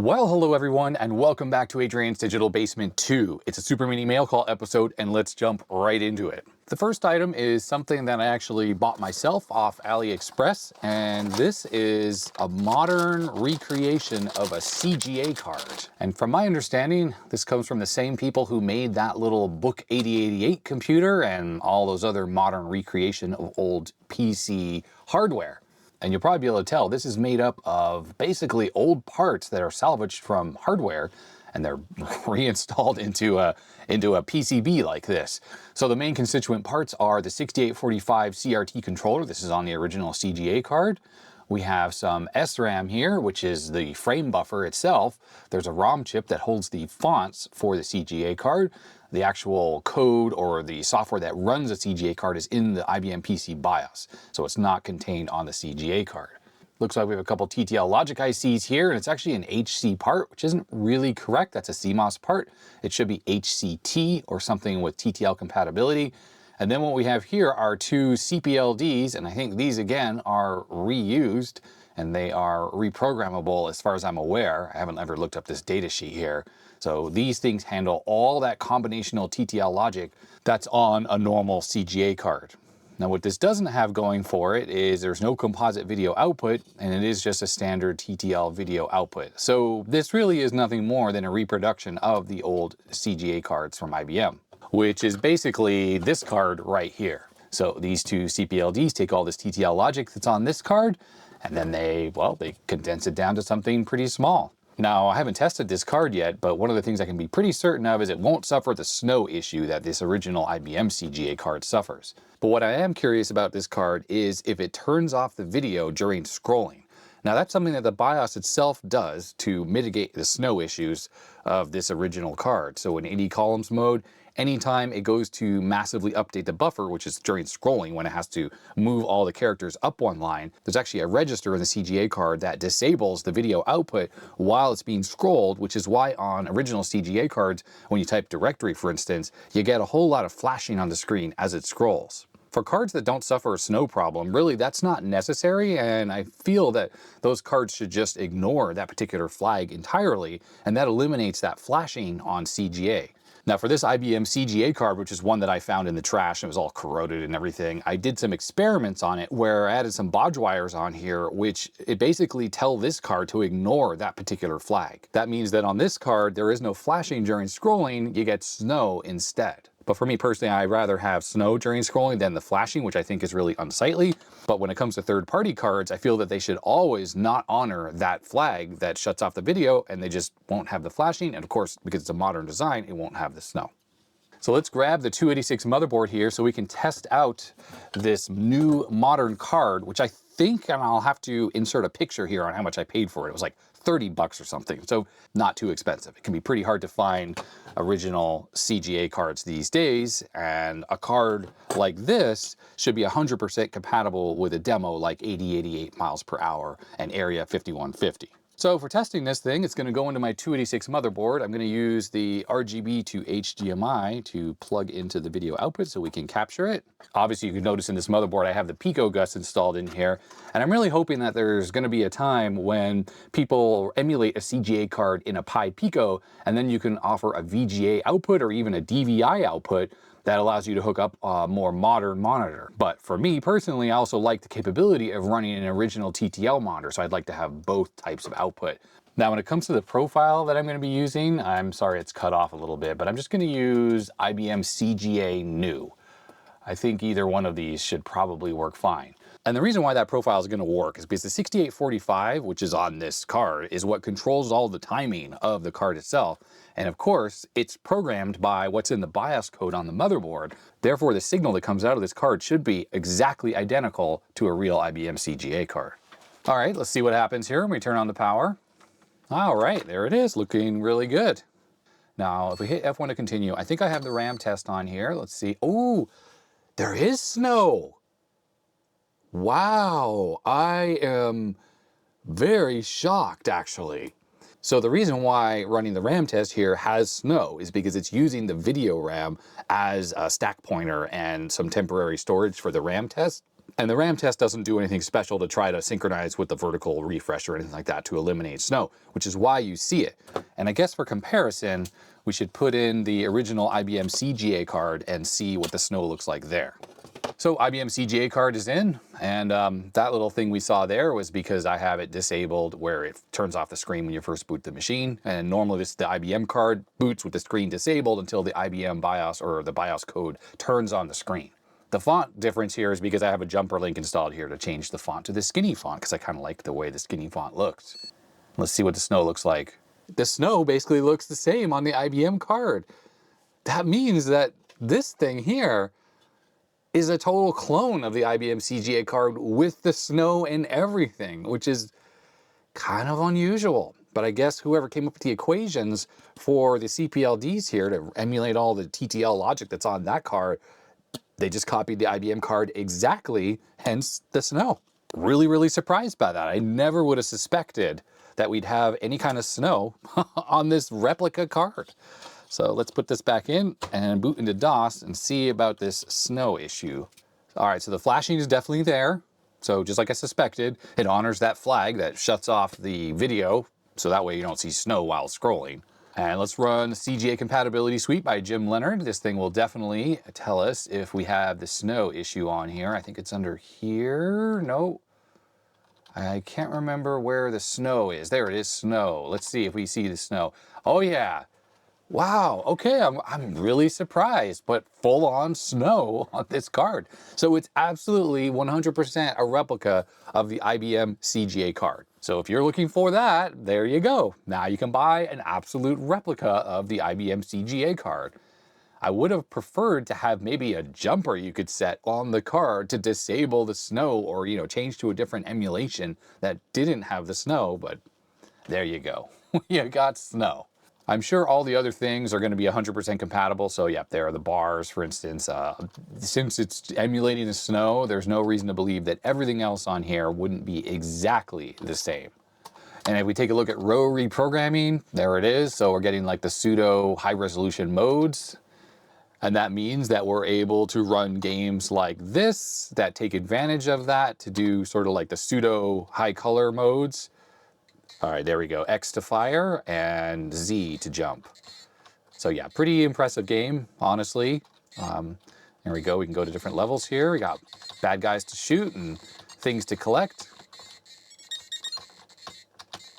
Well, hello everyone, and welcome back to Adrian's Digital Basement 2. It's a super mini mail call episode, and let's jump right into it. The first item is something that I actually bought myself off AliExpress, and this is a modern recreation of a CGA card. And from my understanding, this comes from the same people who made that little Book 8088 computer and all those other modern recreation of old PC hardware. And you'll probably be able to tell this is made up of basically old parts that are salvaged from hardware, and they're reinstalled into a PCB like this. So the main constituent parts are the 6845 CRT controller. This is on the original CGA card. We have some SRAM here, which is the frame buffer itself. There's a ROM chip that holds the fonts for the CGA card. The actual code or the software that runs a CGA card is in the IBM PC BIOS, so it's not contained on the CGA card. Looks like we have a couple TTL logic ICs here, and it's actually an HC part, which isn't really correct. That's a CMOS part. It should be HCT or something with TTL compatibility. And then what we have here are two CPLDs, and I think these again are reused and they are reprogrammable as far as I'm aware. I haven't ever looked up this data sheet here. So these things handle all that combinational TTL logic that's on a normal CGA card. Now what this doesn't have going for it is there's no composite video output, and it is just a standard TTL video output. So this really is nothing more than a reproduction of the old CGA cards from IBM, which is basically this card right here. So these two CPLDs take all this TTL logic that's on this card, and then they condense it down to something pretty small. Now, I haven't tested this card yet, but one of the things I can be pretty certain of is it won't suffer the snow issue that this original IBM CGA card suffers. But what I am curious about this card is if it turns off the video during scrolling. Now, that's something that the BIOS itself does to mitigate the snow issues of this original card. So in 80 columns mode, anytime it goes to massively update the buffer, which is during scrolling when it has to move all the characters up one line, there's actually a register in the CGA card that disables the video output while it's being scrolled, which is why on original CGA cards, when you type directory, for instance, you get a whole lot of flashing on the screen as it scrolls. For cards that don't suffer a snow problem, really that's not necessary, and I feel that those cards should just ignore that particular flag entirely, and that eliminates that flashing on CGA. Now for this IBM CGA card, which is one that I found in the trash, and it was all corroded and everything, I did some experiments on it where I added some bodge wires on here, which it basically tell this card to ignore that particular flag. That means that on this card, there is no flashing during scrolling, you get snow instead. But for me personally, I'd rather have snow during scrolling than the flashing, which I think is really unsightly. But when it comes to third-party cards, I feel that they should always not honor that flag that shuts off the video, and they just won't have the flashing. And of course, because it's a modern design, it won't have the snow. So let's grab the 286 motherboard here so we can test out this new modern card, which I think, and I'll have to insert a picture here on how much I paid for it. It was like 30 bucks or something, so not too expensive. It can be pretty hard to find original CGA cards these days, and a card like this should be 100% compatible with a demo like 8088 miles per hour and Area 5150. So for testing this thing, it's going to go into my 286 motherboard. I'm going to use the RGB to HDMI to plug into the video output so we can capture it. Obviously, you can notice in this motherboard, I have the Pico Gus installed in here. And I'm really hoping that there's going to be a time when people emulate a CGA card in a Pi Pico, and then you can offer a VGA output or even a DVI output that allows you to hook up a more modern monitor. But for me personally, I also like the capability of running an original TTL monitor, so I'd like to have both types of output. Now, when it comes to the profile that I'm going to be using, I'm sorry it's cut off a little bit, but I'm just going to use IBM CGA New. I think either one of these should probably work fine. And the reason why that profile is going to work is because the 6845, which is on this card, is what controls all the timing of the card itself. And of course, it's programmed by what's in the BIOS code on the motherboard. Therefore, the signal that comes out of this card should be exactly identical to a real IBM CGA card. All right, let's see what happens here when we turn on the power. All right, there it is, looking really good. Now, if we hit F1 to continue, I think I have the RAM test on here. Let's see. Oh, there is snow. Wow, I am very shocked, actually. So the reason why running the RAM test here has snow is because it's using the video RAM as a stack pointer and some temporary storage for the RAM test. And the RAM test doesn't do anything special to try to synchronize with the vertical refresh or anything like that to eliminate snow, which is why you see it. And I guess for comparison, we should put in the original IBM CGA card and see what the snow looks like there. So IBM CGA card is in, and that little thing we saw there was because I have it disabled where it turns off the screen when you first boot the machine. And normally the IBM card boots with the screen disabled until the IBM BIOS or the BIOS code turns on the screen. The font difference here is because I have a jumper link installed here to change the font to the skinny font because I kind of like the way the skinny font looks. Let's see what the snow looks like. The snow basically looks the same on the IBM card. That means that this thing here is a total clone of the IBM CGA card with the snow and everything, which is kind of unusual. But I guess whoever came up with the equations for the CPLDs here to emulate all the TTL logic that's on that card, they just copied the IBM card exactly, hence the snow. Really, really surprised by that. I never would have suspected that we'd have any kind of snow on this replica card. So let's put this back in and boot into DOS and see about this snow issue. All right, so the flashing is definitely there. So just like I suspected, it honors that flag that shuts off the video, so that way you don't see snow while scrolling. And let's run CGA Compatibility Suite by Jim Leonard. This thing will definitely tell us if we have the snow issue on here. I think it's under here. No, I can't remember where the snow is. There it is, snow. Let's see if we see the snow. Oh yeah. Wow, okay, I'm really surprised, but full-on snow on this card. So it's absolutely 100% a replica of the IBM CGA card. So if you're looking for that, there you go. Now you can buy an absolute replica of the IBM CGA card. I would have preferred to have maybe a jumper you could set on the card to disable the snow or, you know, change to a different emulation that didn't have the snow, but there you go. You got snow. I'm sure all the other things are going to be 100% compatible. So yeah, there are the bars, for instance. Since it's emulating the snow, there's no reason to believe that everything else on here wouldn't be exactly the same. And if we take a look at row reprogramming, there it is. So we're getting like the pseudo high resolution modes. And that means that we're able to run games like this that take advantage of that to do sort of like the pseudo high color modes. All right, there we go. X to fire and Z to jump. So yeah, pretty impressive game, honestly. There we go. We can go to different levels here. We got bad guys to shoot and things to collect.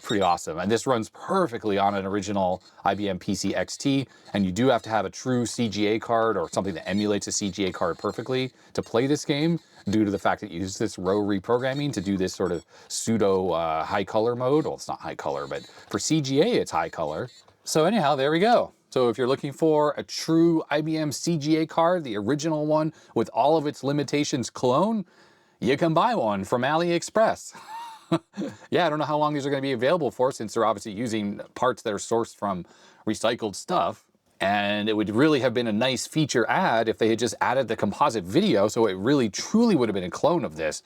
Pretty awesome. And this runs perfectly on an original IBM PC XT. And you do have to have a true CGA card or something that emulates a CGA card perfectly to play this game, due to the fact that you use this row reprogramming to do this sort of pseudo high color mode. Well, it's not high color, but for CGA, it's high color. So anyhow, there we go. So if you're looking for a true IBM CGA card, the original one with all of its limitations clone, you can buy one from AliExpress. Yeah, I don't know how long these are going to be available for, since they're obviously using parts that are sourced from recycled stuff. And it would really have been a nice feature add if they had just added the composite video, so it really truly would have been a clone of this.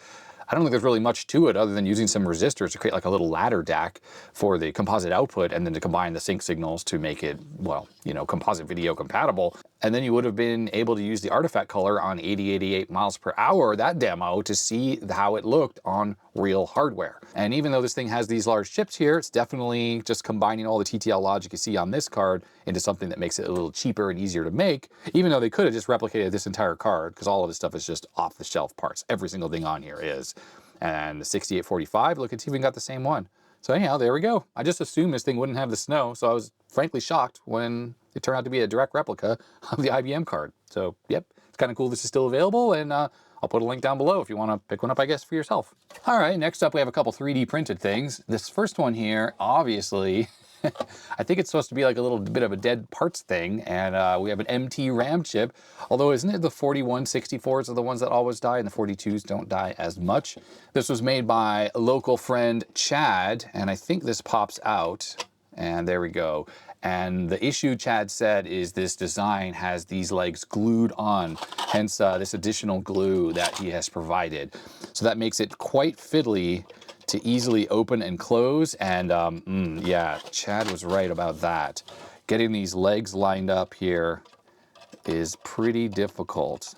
I don't think there's really much to it other than using some resistors to create like a little ladder DAC for the composite output, and then to combine the sync signals to make it, well, you know, composite video compatible. And then you would have been able to use the artifact color on 8088 miles per hour, that demo, to see how it looked on real hardware. And even though this thing has these large chips here, it's definitely just combining all the TTL logic you see on this card into something that makes it a little cheaper and easier to make, even though they could have just replicated this entire card, because all of this stuff is just off-the-shelf parts. Every single thing on here is. And the 6845, look, it's even got the same one. So anyhow, there we go. I just assumed this thing wouldn't have the snow, so I was frankly shocked when it turned out to be a direct replica of the IBM card. So yep, it's kind of cool this is still available, and I'll put a link down below if you want to pick one up, I guess, for yourself. All right, next up we have a couple 3D printed things. This first one here, obviously, I think it's supposed to be like a little bit of a dead parts thing, and we have an MT RAM chip, although isn't it the 4164s are the ones that always die, and the 42s don't die as much. This was made by a local friend, Chad, and I think this pops out, and there we go. And the issue Chad said is this design has these legs glued on, hence this additional glue that he has provided. So that makes it quite fiddly to easily open and close, and yeah, Chad was right about that. Getting these legs lined up here is pretty difficult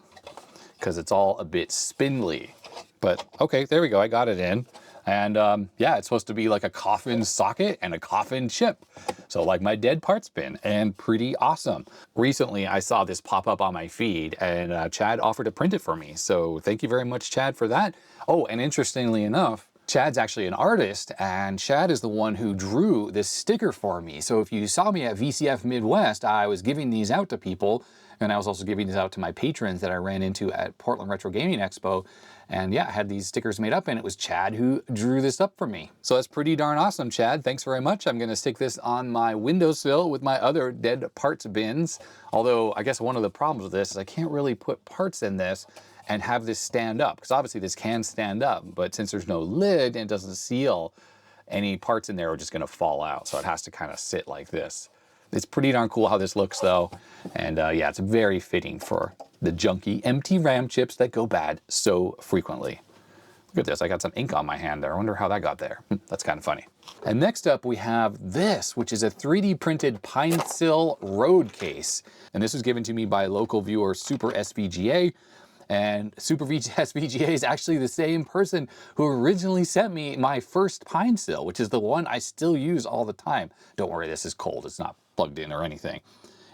because it's all a bit spindly. But okay, there we go. I got it in. And yeah, it's supposed to be like a coffin socket and a coffin chip. So like my dead parts bin, and pretty awesome. Recently, I saw this pop up on my feed, and Chad offered to print it for me. So thank you very much, Chad, for that. Oh, and interestingly enough, Chad's actually an artist, and Chad is the one who drew this sticker for me. So if you saw me at VCF Midwest, I was giving these out to people, and I was also giving these out to my patrons that I ran into at Portland Retro Gaming Expo. And yeah, I had these stickers made up, and it was Chad who drew this up for me. So that's pretty darn awesome, Chad. Thanks very much. I'm gonna stick this on my windowsill with my other dead parts bins. Although I guess one of the problems with this is I can't really put parts in this and have this stand up, because obviously this can stand up, but since there's no lid and it doesn't seal, any parts in there are just gonna fall out. So it has to kind of sit like this. It's pretty darn cool how this looks though. And yeah, it's very fitting for the junky, empty RAM chips that go bad so frequently. Look at this, I got some ink on my hand there. I wonder how that got there. That's kind of funny. And next up we have this, which is a 3D printed pine sill road case. And this was given to me by local viewer Super SVGA. And Super SVGA is actually the same person who originally sent me my first pine sill, which is the one I still use all the time. Don't worry, this is cold, it's not plugged in or anything.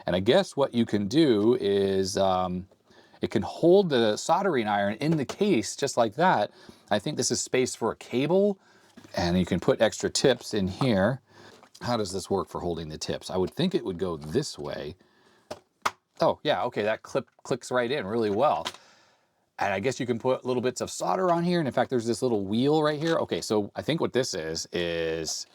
And I guess what you can do is it can hold the soldering iron in the case just like that. I think this is space for a cable, and you can put extra tips in here. How does this work for holding the tips? I would think it would go this way. Oh yeah, okay, that clip clicks right in really well. And I guess you can put little bits of solder on here. And in fact, there's this little wheel right here. Okay, so I think what this is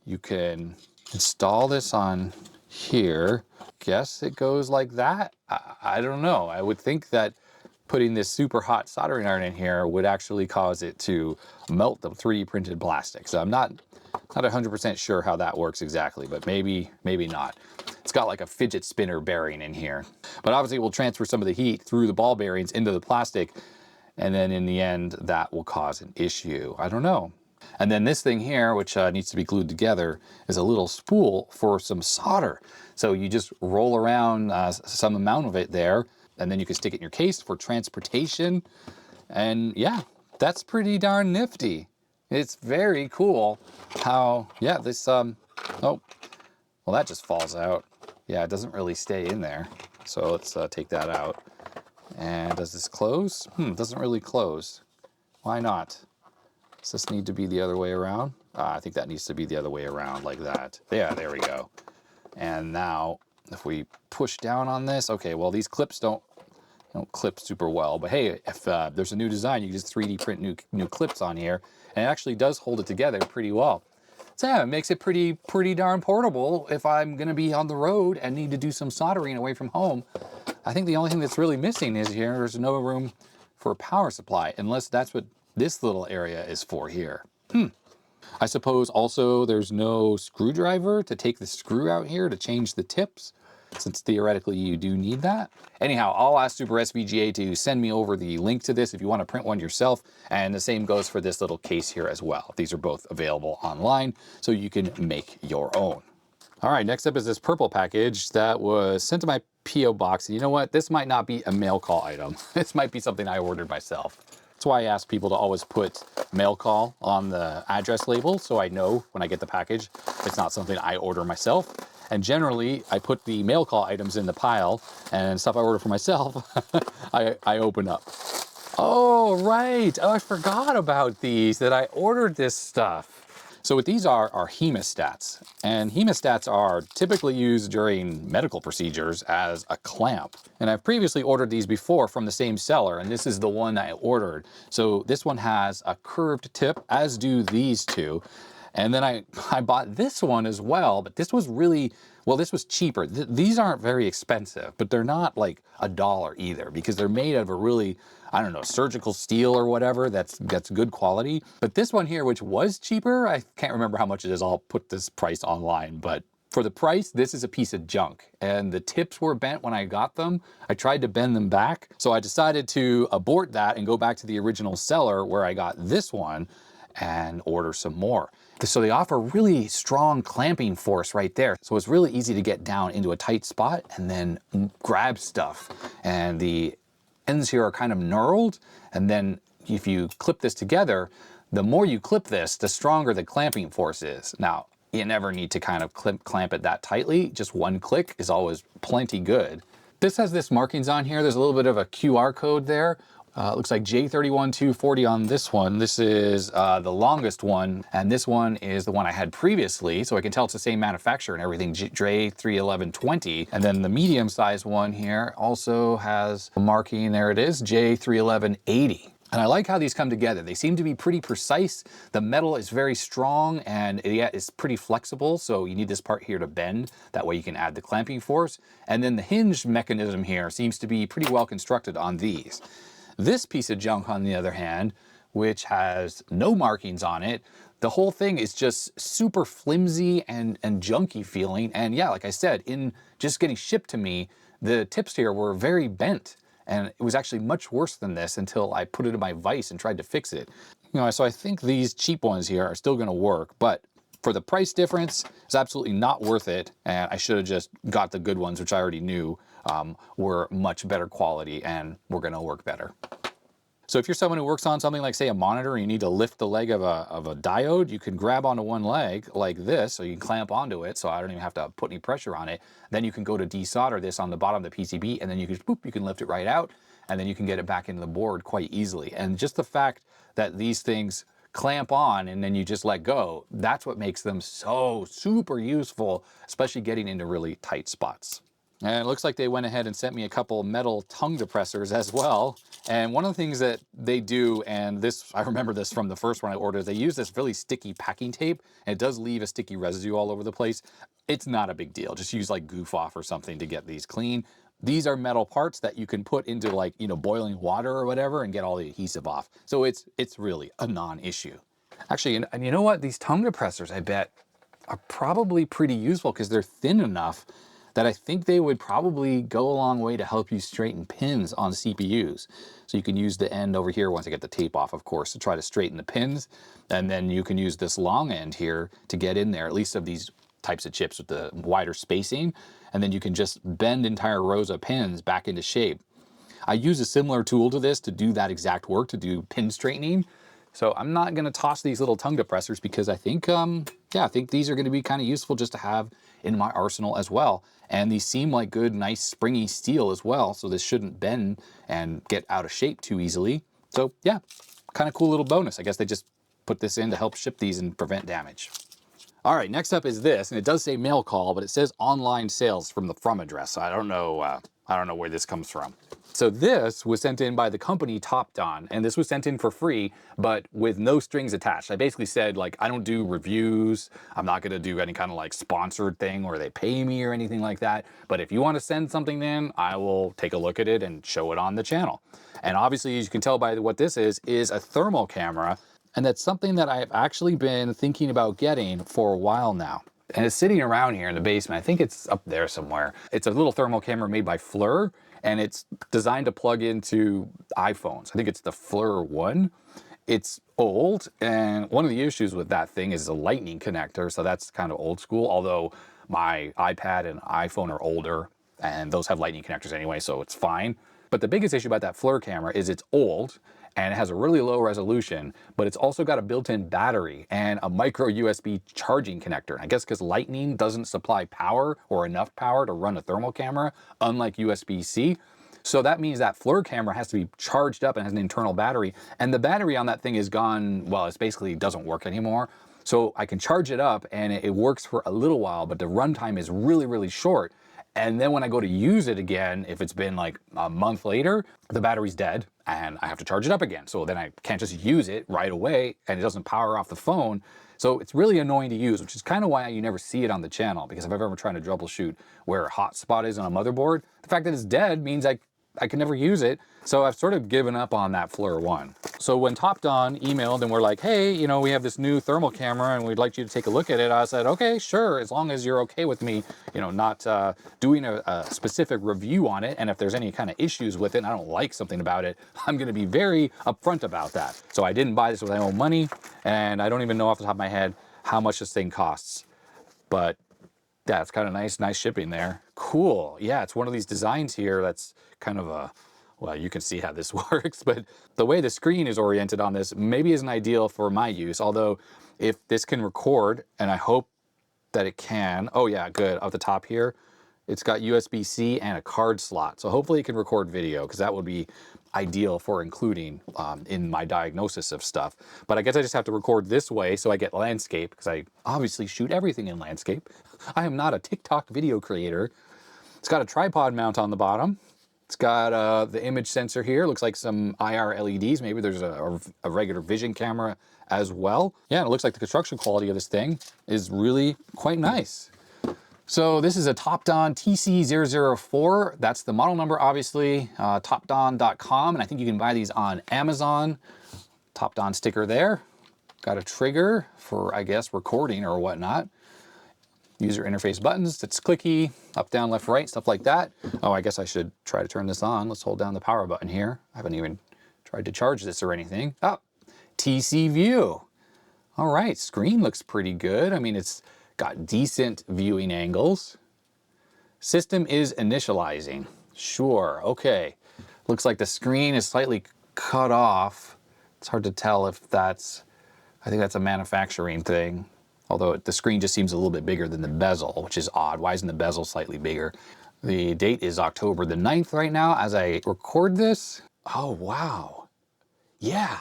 you can install this on here. Guess it goes like that. I don't know. I would think that putting this super hot soldering iron in here would actually cause it to melt the 3D printed plastic. So I'm not 100% sure how that works exactly, but maybe not. It's got like a fidget spinner bearing in here. But obviously we'll transfer some of the heat through the ball bearings into the plastic, and then in the end that will cause an issue. I don't know. And then this thing here, which needs to be glued together, is a little spool for some solder. So you just roll around some amount of it there, and then you can stick it in your case for transportation. And yeah, that's pretty darn nifty. It's very cool how, yeah, this, oh, well, that just falls out. Yeah, it doesn't really stay in there. So let's take that out. And does this close? It doesn't really close. Why not? Does this need to be the other way around? I think that needs to be the other way around, like that. Yeah, there we go. And now, if we push down on this, okay, well, these clips don't clip super well, but hey, if there's a new design, you can just 3D print new clips on here, and it actually does hold it together pretty well. So yeah, it makes it pretty darn portable if I'm gonna be on the road and need to do some soldering away from home. I think the only thing that's really missing is there's no room for a power supply, unless that's what this little area is for here. I suppose also there's no screwdriver to take the screw out here to change the tips, since theoretically you do need that. Anyhow, I'll ask Super SVGA to send me over the link to this if you want to print one yourself, and the same goes for this little case here as well. These are both available online, so you can make your own. All right, next up is this purple package that was sent to my P.O. box. And you know what? This might not be a mail call item. This might be something I ordered myself. That's why I ask people to always put mail call on the address label, so I know when I get the package it's not something I order myself. And generally, I put the mail call items in the pile, and stuff I order for myself, I open up. Oh, right. Oh, I forgot about these, that I ordered this stuff. So what these are hemostats. And hemostats are typically used during medical procedures as a clamp. And I've previously ordered these before from the same seller, and this is the one I ordered. So this one has a curved tip, as do these two. And then I bought this one as well, but this was really, well, this was cheaper. These aren't very expensive, but they're not like $1 either, because they're made out of a really, I don't know, surgical steel or whatever that's good quality. But this one here, which was cheaper, I can't remember how much it is. I'll put this price online, but for the price, this is a piece of junk. And the tips were bent when I got them. I tried to bend them back. So I decided to abort that and go back to the original seller where I got this one and order some more. So they offer really strong clamping force right there. So it's really easy to get down into a tight spot and then grab stuff. And the ends here are kind of knurled, and then if you clip this together, the more you clip this, the stronger the clamping force is. Now, you never need to kind of clamp it that tightly. Just one click is always plenty good. This has this markings on here. There's a little bit of a QR code there. Looks like J31240 on this one. This is the longest one, and this one is the one I had previously, so I can tell it's the same manufacturer and everything, J31120. And then the medium-sized one here also has a marking, there it is, J31180. And I like how these come together. They seem to be pretty precise. The metal is very strong and it's pretty flexible. So you need this part here to bend. That way you can add the clamping force. And then the hinge mechanism here seems to be pretty well constructed on these. This piece of junk, on the other hand, which has no markings on it, the whole thing is just super flimsy and junky feeling. And yeah, like I said, in just getting shipped to me, the tips here were very bent. And it was actually much worse than this until I put it in my vise and tried to fix it. You know, so I think these cheap ones here are still gonna work, but for the price difference, it's absolutely not worth it. And I should have just got the good ones, which I already knew were much better quality and were gonna work better. So if you're someone who works on something like, say, a monitor, and you need to lift the leg of a diode, you can grab onto one leg like this, so you can clamp onto it, so I don't even have to put any pressure on it. Then you can go to desolder this on the bottom of the PCB, and then you can, boop, you can lift it right out, and then you can get it back into the board quite easily. And just the fact that these things clamp on and then you just let go, that's what makes them so super useful, especially getting into really tight spots. And it looks like they went ahead and sent me a couple metal tongue depressors as well. And one of the things that they do, and this, I remember this from the first one I ordered, they use this really sticky packing tape, and it does leave a sticky residue all over the place. It's not a big deal. Just use like Goof Off or something to get these clean. These are metal parts that you can put into, like, you know, boiling water or whatever and get all the adhesive off. So it's really a non-issue. Actually, and you know what? These tongue depressors, I bet, are probably pretty useful because they're thin enough that I think they would probably go a long way to help you straighten pins on CPUs. So you can use the end over here, once I get the tape off, of course, to try to straighten the pins. And then you can use this long end here to get in there, at least of these types of chips with the wider spacing. And then you can just bend entire rows of pins back into shape. I use a similar tool to this to do that exact work, to do pin straightening. So I'm not gonna toss these little tongue depressors because I think, yeah, I think these are gonna be kind of useful just to have in my arsenal as well. And these seem like good, nice, springy steel as well, so this shouldn't bend and get out of shape too easily. So yeah, kind of cool little bonus. I guess they just put this in to help ship these and prevent damage. All right, next up is this, and it does say mail call, but it says online sales from the from address. So I don't know where this comes from. So this was sent in by the company Topdon, and this was sent in for free, but with no strings attached. I basically said, like, I don't do reviews. I'm not gonna do any kind of like sponsored thing where they pay me or anything like that. But if you want to send something in, I will take a look at it and show it on the channel. And obviously, as you can tell by what this is a thermal camera. And that's something that I've actually been thinking about getting for a while now. And it's sitting around here in the basement. I think it's up there somewhere. It's a little thermal camera made by Fleur, and it's designed to plug into iPhones. I think it's the Fleur 1. It's old, and one of the issues with that thing is a lightning connector, so that's kind of old school, although my iPad and iPhone are older, and those have lightning connectors anyway, so it's fine. But the biggest issue about that Fleur camera is it's old, and it has a really low resolution, but it's also got a built-in battery and a micro USB charging connector. And I guess because Lightning doesn't supply power or enough power to run a thermal camera, unlike USB-C. So that means that Fleur camera has to be charged up and has an internal battery. And the battery on that thing is gone, well, it's basically doesn't work anymore. So I can charge it up and it works for a little while, but the runtime is really, really short. And then when I go to use it again, if it's been like a month later, the battery's dead and I have to charge it up again. So then I can't just use it right away and it doesn't power off the phone. So it's really annoying to use, which is kind of why you never see it on the channel, because if I've ever tried to troubleshoot where a hotspot is on a motherboard, the fact that it's dead means I can never use it. So I've sort of given up on that Fleur 1. So when Topdon emailed and we're like, hey, you know, we have this new thermal camera and we'd like you to take a look at it, I said, okay, sure, as long as you're okay with me, you know, not doing a specific review on it. And if there's any kind of issues with it and I don't like something about it, I'm going to be very upfront about that. So I didn't buy this with my own money, and I don't even know off the top of my head how much this thing costs. But yeah, it's kind of nice shipping there. Cool. Yeah, it's one of these designs here that's kind of a well, you can see how this works, but the way the screen is oriented on this maybe isn't ideal for my use. Although if this can record, and I hope that it can, oh yeah, good, up the top here, it's got USB-C and a card slot. So hopefully it can record video, because that would be ideal for including in my diagnosis of stuff. But I guess I just have to record this way so I get landscape, because I obviously shoot everything in landscape. I am not a TikTok video creator. It's got a tripod mount on the bottom. It's got the image sensor here. Looks like some IR LEDs. Maybe there's a regular vision camera as well. Yeah, and it looks like the construction quality of this thing is really quite nice. So this is a Topdon TC004. That's the model number, obviously, topdon.com. And I think you can buy these on Amazon. Topdon sticker there. Got a trigger for, I guess, recording or whatnot. User interface buttons, it's clicky, up, down, left, right, stuff like that. Oh, I guess I should try to turn this on. Let's hold down the power button here. I haven't even tried to charge this or anything. Oh, TC view. All right, screen looks pretty good. I mean, it's got decent viewing angles. System is initializing. Sure, okay. Looks like the screen is slightly cut off. It's hard to tell if that's, I think that's a manufacturing thing. Although the screen just seems a little bit bigger than the bezel, which is odd. Why isn't the bezel slightly bigger? The date is October the 9th right now as I record this. Oh, wow. Yeah.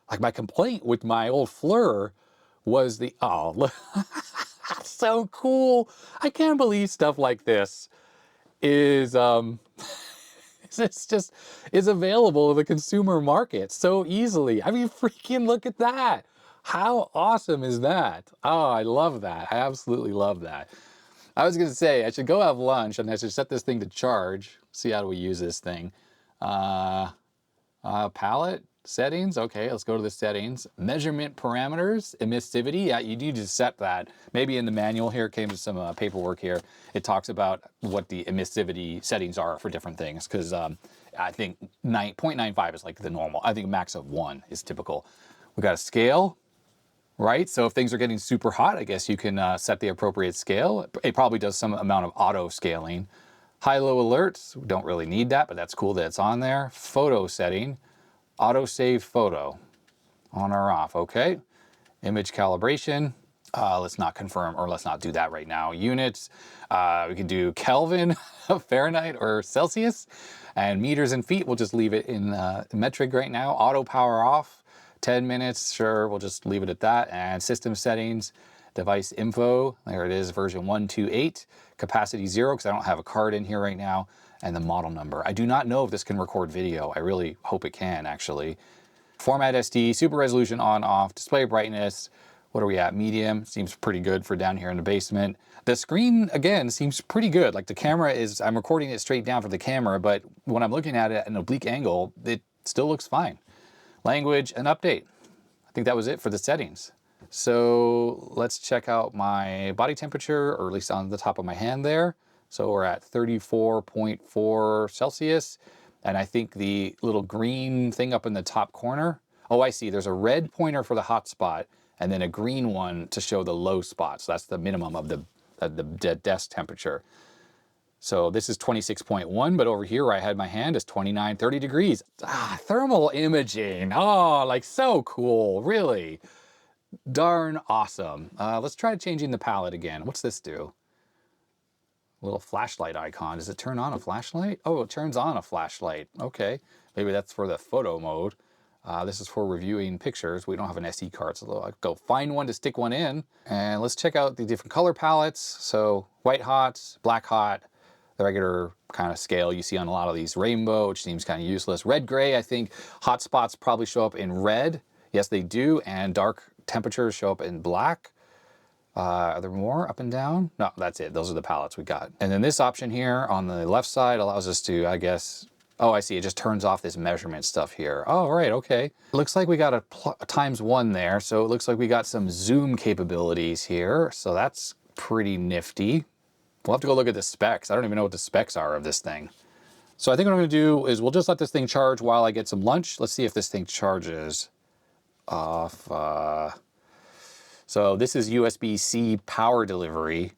Like my complaint with my old FLIR was the, oh, look. So cool. I can't believe stuff like this is, it's just, is available in the consumer market so easily. I mean, freaking look at that. How awesome is that? Oh, I love that. I absolutely love that. I was gonna say, I should go have lunch and I should set this thing to charge. See how do we use this thing. Palette settings, okay, let's go to the settings. Measurement parameters, emissivity, yeah, you need to set that. Maybe in the manual here, it came to some paperwork here. It talks about what the emissivity settings are for different things, because I think 0.95 is like the normal. I think a max of 1 is typical. We got a scale. Right, so if things are getting super hot, I guess you can set the appropriate scale. It probably does some amount of auto scaling. High-low alerts, we don't really need that, but that's cool that it's on there. Photo setting, auto save photo, on or off, okay. Image calibration, let's not confirm, or let's not do that right now. Units, we can do Kelvin, Fahrenheit, or Celsius. And meters and feet, we'll just leave it in metric right now. Auto power off. 10 minutes, sure, we'll just leave it at that. And system settings, device info, there it is, version 128, capacity 0, because I don't have a card in here right now, and the model number. I do not know if this can record video. I really hope it can, actually. Format SD, super resolution on, off, display brightness, what are we at, medium, seems pretty good for down here in the basement. The screen, again, seems pretty good. Like the camera is, I'm recording it straight down for the camera, but when I'm looking at it at an oblique angle, it still looks fine. Language and update. I think that was it for the settings. So let's check out my body temperature, or at least on the top of my hand there. So we're at 34.4 Celsius. And I think the little green thing up in the top corner, oh, I see, there's a red pointer for the hot spot and then a green one to show the low spot. So that's the minimum of the desk temperature. So this is 26.1, but over here where I had my hand is 29, 30 degrees. Ah, thermal imaging. Oh, like so cool, really. Darn awesome. Let's try changing the palette again. What's this do? A little flashlight icon. Does it turn on a flashlight? Oh, it turns on a flashlight. Okay, maybe that's for the photo mode. This is for reviewing pictures. We don't have an SD card, so I'll go find one to stick one in. And let's check out the different color palettes. So white hot, black hot, the regular kind of scale you see on a lot of these, rainbow, which seems kind of useless. Red gray, I think hot spots probably show up in red. Yes, they do. And dark temperatures show up in black. Are there more up and down? No, that's it. Those are the palettes we got. And then this option here on the left side allows us to, I guess, oh, I see. It just turns off this measurement stuff here. Oh, right. Okay. It looks like we got a ×1 there. So it looks like we got some zoom capabilities here. So that's pretty nifty. We'll have to go look at the specs. I don't even know what the specs are of this thing. So I think what I'm going to do is we'll just let this thing charge while I get some lunch. Let's see if this thing charges off. So this is USB-C power delivery.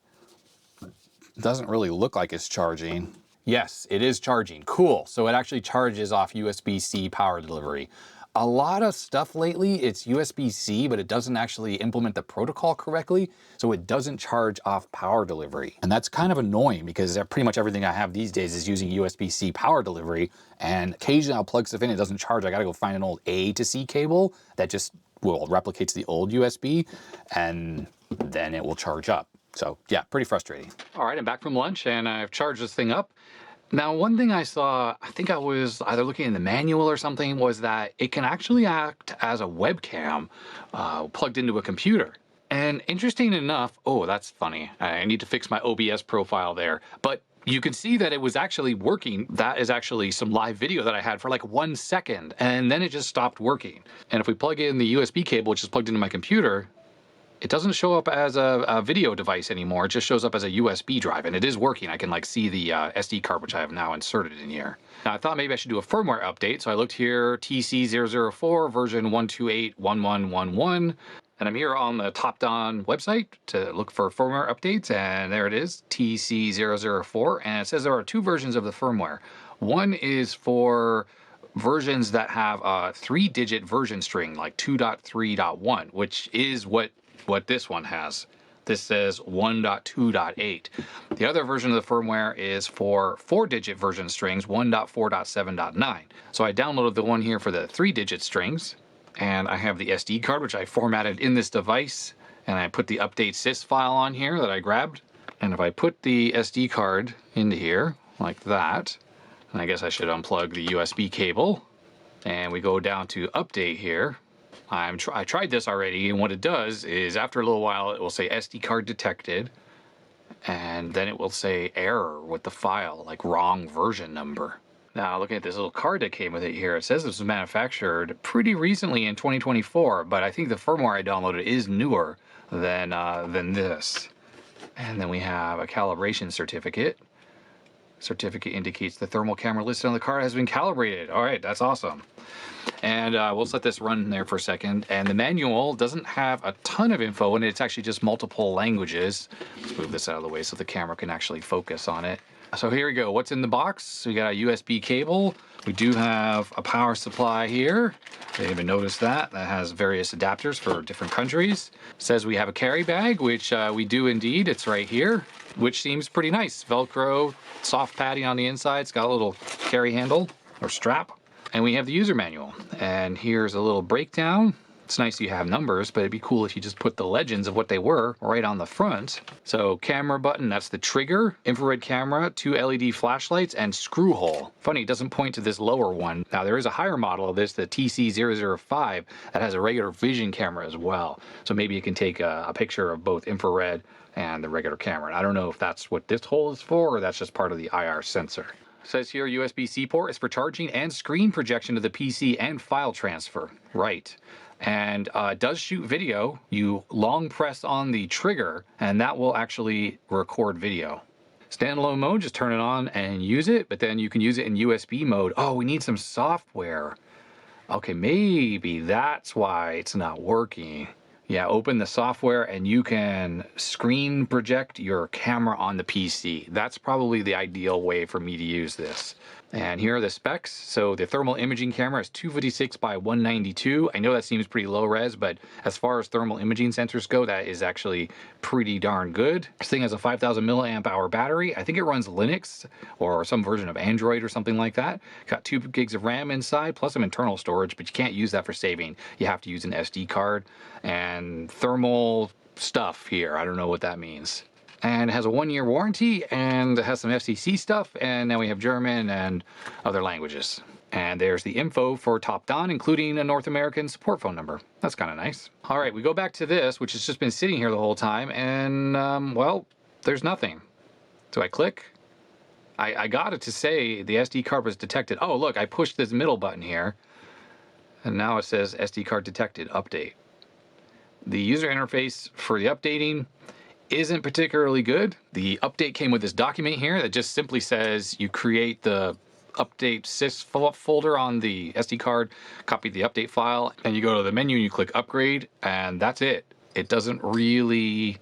Doesn't really look like it's charging. Yes, it is charging. Cool. So it actually charges off USB-C power delivery. A lot of stuff lately, it's USB-C, but it doesn't actually implement the protocol correctly, so it doesn't charge off power delivery. And that's kind of annoying because pretty much everything I have these days is using USB-C power delivery, and occasionally I'll plug stuff in, it doesn't charge. I gotta go find an old A to C cable that just replicates the old USB, and then it will charge up. So yeah, pretty frustrating. All right, I'm back from lunch and I've charged this thing up. Now, one thing I saw, I think I was either looking in the manual or something, was that it can actually act as a webcam plugged into a computer. And interesting enough, oh, that's funny. I need to fix my OBS profile there. But you can see that it was actually working. That is actually some live video that I had for like 1 second, and then it just stopped working. And if we plug in the USB cable, which is plugged into my computer, it doesn't show up as a video device anymore. It just shows up as a USB drive, and it is working. I can like see the SD card, which I have now inserted in here. Now I thought maybe I should do a firmware update. So I looked here, TC004 version 128.1111. And I'm here on the Topdon website to look for firmware updates. And there it is, TC004. And it says there are 2 versions of the firmware. One is for versions that have a 3-digit version string, like 2.3.1, which is what this one has. This says 1.2.8. The other version of the firmware is for 4-digit version strings, 1.4.7.9. So I downloaded the one here for the 3-digit strings, and I have the SD card, which I formatted in this device, and I put the update sys file on here that I grabbed. And if I put the SD card into here, like that, and I guess I should unplug the USB cable, and we go down to update here. I tried this already, and what it does is after a little while it will say SD card detected, and then it will say error with the file, like wrong version number. Now looking at this little card that came with it here, it says this was manufactured pretty recently in 2024, but I think the firmware I downloaded is newer than this. And then we have a calibration certificate. Certificate indicates the thermal camera listed on the card has been calibrated. All right, that's awesome. And we'll let this run there for a second. And the manual doesn't have a ton of info in it. It's actually just multiple languages. Let's move this out of the way so the camera can actually focus on it. So here we go. What's in the box? So we got a USB cable. We do have a power supply here. Didn't even notice that. That has various adapters for different countries. It says we have a carry bag, which we do indeed. It's right here, which seems pretty nice. Velcro, soft padding on the inside. It's got a little carry handle or strap. And we have the user manual. And here's a little breakdown. It's nice you have numbers, but it'd be cool if you just put the legends of what they were right on the front. So camera button, that's the trigger, infrared camera, 2 LED flashlights, and screw hole. Funny, it doesn't point to this lower one. Now there is a higher model of this, the TC005, that has a regular vision camera as well. So maybe you can take a picture of both infrared and the regular camera. And I don't know if that's what this hole is for, or that's just part of the IR sensor. It says here USB-C port is for charging and screen projection of the PC and file transfer. Right. And it does shoot video. You long press on the trigger and that will actually record video. Standalone mode, just turn it on and use it, but then you can use it in USB mode. Oh, we need some software. Okay, maybe that's why it's not working. Yeah, open the software and you can screen project your camera on the PC. That's probably the ideal way for me to use this. And here are the specs. So the thermal imaging camera is 256 by 192. I know that seems pretty low res, but as far as thermal imaging sensors go, that is actually pretty darn good. This thing has a 5,000 milliamp hour battery. I think it runs Linux or some version of Android or something like that. Got 2 gigs of RAM inside, plus some internal storage, but you can't use that for saving. You have to use an SD card and thermal stuff here. I don't know what that means. And it has a 1-year warranty, and it has some FCC stuff, and then we have German and other languages. And there's the info for Topdon, including a North American support phone number. That's kind of nice. All right, we go back to this, which has just been sitting here the whole time, and well, there's nothing. So I click. I got it to say the SD card was detected. Oh, look, I pushed this middle button here, and now it says SD card detected, update. The user interface for the updating isn't particularly good. The update came with this document here that just simply says you create the update sys folder on the SD card, copy the update file, and you go to the menu and you click upgrade, and that's it. It doesn't really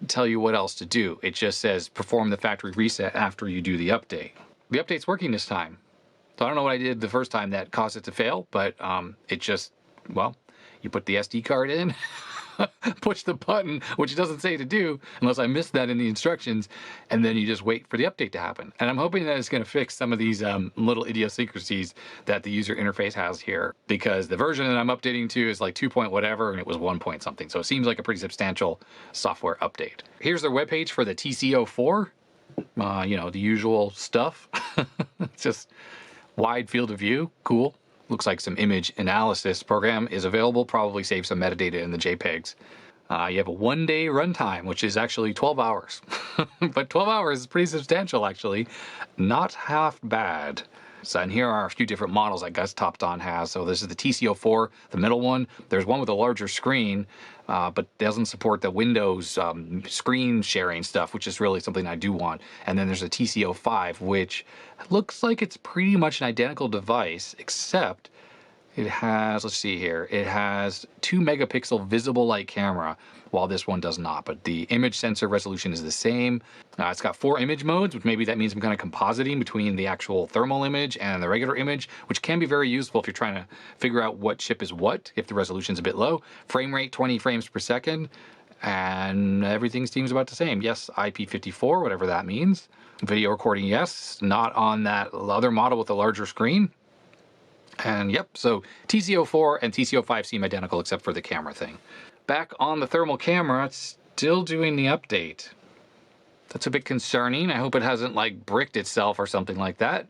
tell you what else to do. It just says perform the factory reset after you do the update. The update's working this time. So I don't know what I did the first time that caused it to fail, but it just, well, you put the SD card in, push the button, which it doesn't say to do, unless I missed that in the instructions, and then you just wait for the update to happen. And I'm hoping that it's going to fix some of these little idiosyncrasies that the user interface has here, because the version that I'm updating to is like 2 point whatever, and it was 1 point something. So it seems like a pretty substantial software update. Here's their webpage for the TCO4. You know, the usual stuff. It's just wide field of view, cool. Looks like some image analysis program is available, probably save some metadata in the JPEGs. You have a 1-day runtime, which is actually 12 hours. But 12 hours is pretty substantial, actually. Not half bad. So, and here are a few different models I guess Topdon has. So this is the TCO4, the middle one. There's one with a larger screen, but doesn't support the Windows screen sharing stuff, which is really something I do want. And then there's a TCO5, which looks like it's pretty much an identical device, except it has, let's see here, it has 2 megapixel visible light camera, while this one does not. But the image sensor resolution is the same. It's got 4 image modes, which maybe that means I'm kind of compositing between the actual thermal image and the regular image, which can be very useful if you're trying to figure out what chip is what, if the resolution's a bit low. Frame rate 20 frames per second, and everything seems about the same. Yes, IP54, whatever that means. Video recording, yes, not on that other model with the larger screen. And yep, so TCO4 and TCO5 seem identical except for the camera thing. Back on the thermal camera, it's still doing the update. That's a bit concerning. I hope it hasn't like bricked itself or something like that.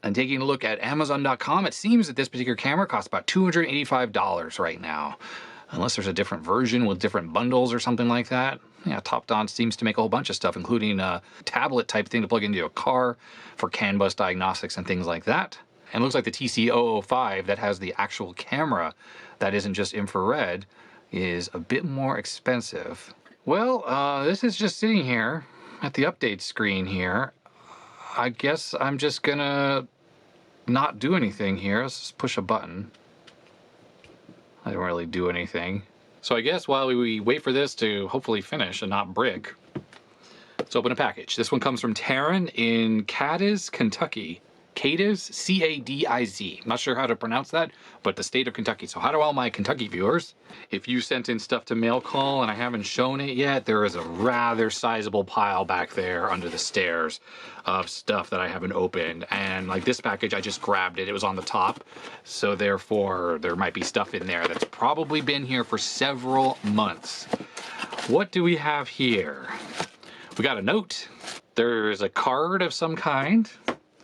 And taking a look at Amazon.com, it seems that this particular camera costs about $285 right now. Unless there's a different version with different bundles or something like that. Yeah, Topdon seems to make a whole bunch of stuff, including a tablet type thing to plug into a car for CAN bus diagnostics and things like that. And it looks like the TC005 that has the actual camera that isn't just infrared is a bit more expensive. Well, this is just sitting here at the update screen here. I guess I'm just gonna not do anything here. Let's just push a button. I don't really do anything. So I guess while we wait for this to hopefully finish and not brick, let's open a package. This one comes from Taryn in Cadiz, Kentucky. Cadiz, C-A-D-I-Z. I'm not sure how to pronounce that, but the state of Kentucky. So hi to all my Kentucky viewers. If you sent in stuff to mail call and I haven't shown it yet, there is a rather sizable pile back there under the stairs of stuff that I haven't opened. And like this package, I just grabbed it. It was on the top. So therefore, there might be stuff in there that's probably been here for several months. What do we have here? We got a note. There's a card of some kind.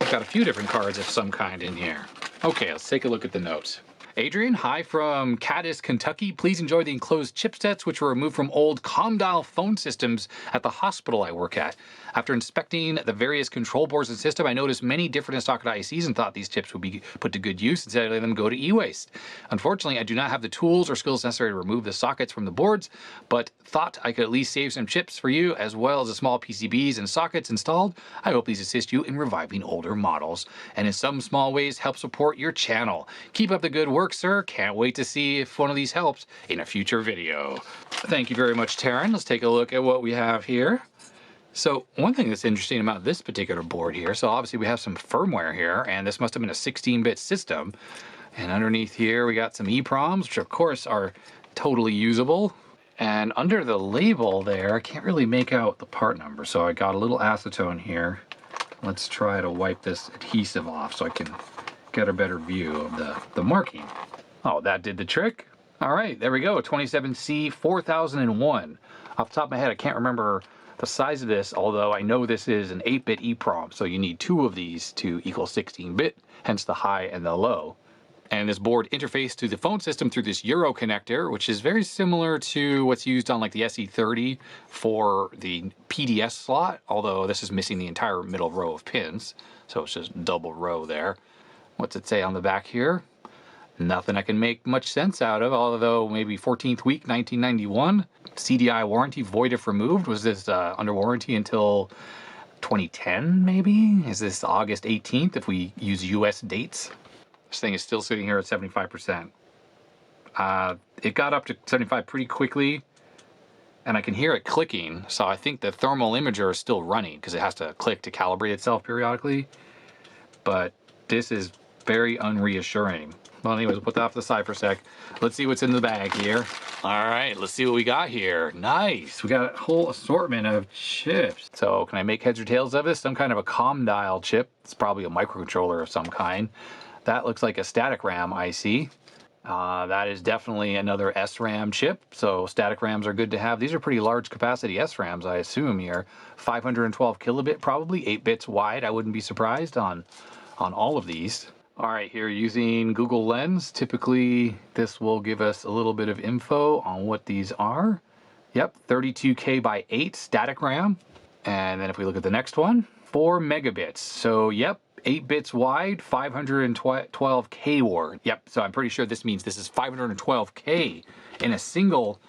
I've got a few different cards of some kind in here. Okay, let's take a look at the notes. Adrian, hi from Cadiz, Kentucky. Please enjoy the enclosed chipsets which were removed from old ComDial phone systems at the hospital I work at. After inspecting the various control boards and system, I noticed many different socket ICs and thought these chips would be put to good use instead of letting them go to e-waste. Unfortunately, I do not have the tools or skills necessary to remove the sockets from the boards, but thought I could at least save some chips for you as well as the small PCBs and sockets installed. I hope these assist you in reviving older models and in some small ways help support your channel. Keep up the good work, sir. Can't wait to see if one of these helps in a future video. Thank you very much, Taryn. Let's take a look at what we have here. So one thing that's interesting about this particular board here, so obviously we have some firmware here, and this must have been a 16-bit system. And underneath here we got some EPROMs, which of course are totally usable. And under the label there, I can't really make out the part number, so I got a little acetone here. Let's try to wipe this adhesive off so I can get a better view of the marking. Oh, that did the trick. All right, there we go, 27C 4001. Off the top of my head, I can't remember the size of this, although I know this is an 8-bit EPROM, so you need 2 of these to equal 16-bit, hence the high and the low. And this board interfaced to the phone system through this Euro connector, which is very similar to what's used on like the SE30 for the PDS slot, although this is missing the entire middle row of pins, so it's just double row there. What's it say on the back here? Nothing I can make much sense out of, although maybe 14th week, 1991. CDI warranty, void if removed. Was this under warranty until 2010, maybe? Is this August 18th if we use US dates? This thing is still sitting here at 75%. It got up to 75 pretty quickly. and I can hear it clicking, so I think the thermal imager is still running because it has to click to calibrate itself periodically. But this is very unreassuring. Well, anyways, we'll put that off to the side for a sec. Let's see what's in the bag here. All right, let's see what we got here. Nice, we got a whole assortment of chips. So can I make heads or tails of this? Some kind of a COM dial chip. It's probably a microcontroller of some kind. That looks like a static RAM IC. That is definitely another SRAM chip, so static RAMs are good to have. These are pretty large capacity SRAMs, I assume here. 512 kilobit, probably 8 bits wide. I wouldn't be surprised on all of these. All right, here using Google Lens, typically this will give us a little bit of info on what these are. Yep, 32K by 8 static RAM. And then if we look at the next one, 4 megabits. So yep, 8 bits wide, 512K word. Yep, so I'm pretty sure this means this is 512K in a single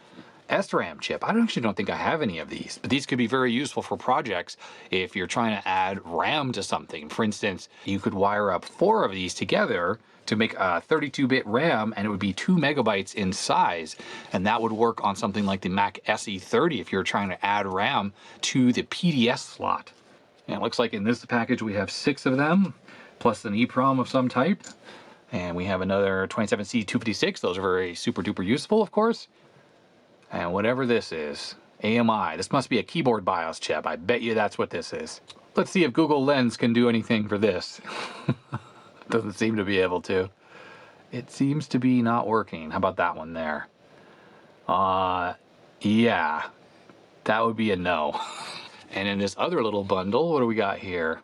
SRAM chip. I actually don't think I have any of these, but these could be very useful for projects if you're trying to add RAM to something. For instance, you could wire up 4 of these together to make a 32-bit RAM, and it would be 2 megabytes in size, and that would work on something like the Mac SE30 if you're trying to add RAM to the PDS slot. And it looks like in this package we have 6 of them, plus an EPROM of some type. And we have another 27C256. Those are very super duper useful, of course. And whatever this is, AMI. This must be a keyboard BIOS chip. I bet you that's what this is. Let's see if Google Lens can do anything for this. Doesn't seem to be able to. It seems to be not working. How about that one there? Yeah. That would be a no. And in this other little bundle, what do we got here?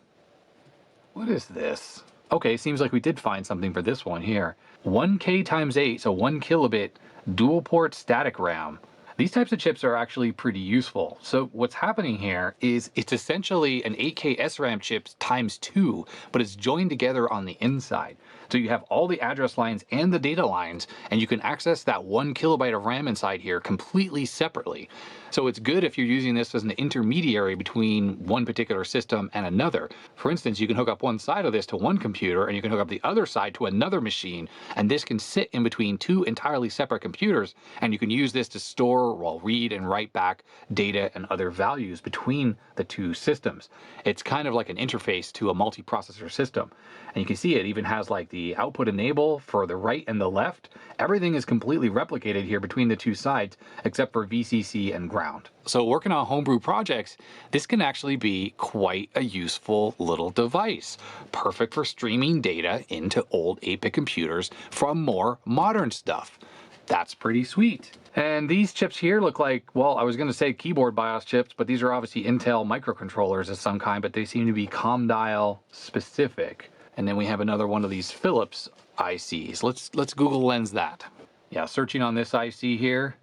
What is this? Okay, seems like we did find something for this one here. 1K times 8, so 1 kilobit dual port static RAM. These types of chips are actually pretty useful. So what's happening here is it's essentially an 8K SRAM chips times 2, but it's joined together on the inside. So you have all the address lines and the data lines, and you can access that 1 kilobyte of RAM inside here completely separately. So it's good if you're using this as an intermediary between one particular system and another. For instance, you can hook up one side of this to one computer, and you can hook up the other side to another machine, and this can sit in between 2 entirely separate computers, and you can use this to store, well, read and write back data and other values between the 2 systems. It's kind of like an interface to a multiprocessor system. And you can see it even has like the output enable for the right and the left. Everything is completely replicated here between the 2 sides, except for VCC and ground. So working on homebrew projects, this can actually be quite a useful little device. Perfect for streaming data into old 8-bit computers from more modern stuff. That's pretty sweet. And these chips here look like, well, I was going to say keyboard BIOS chips, but these are obviously Intel microcontrollers of some kind, but they seem to be COM dial specific. And then we have another one of these Philips ICs. Let's Google Lens that. Yeah, searching on this IC here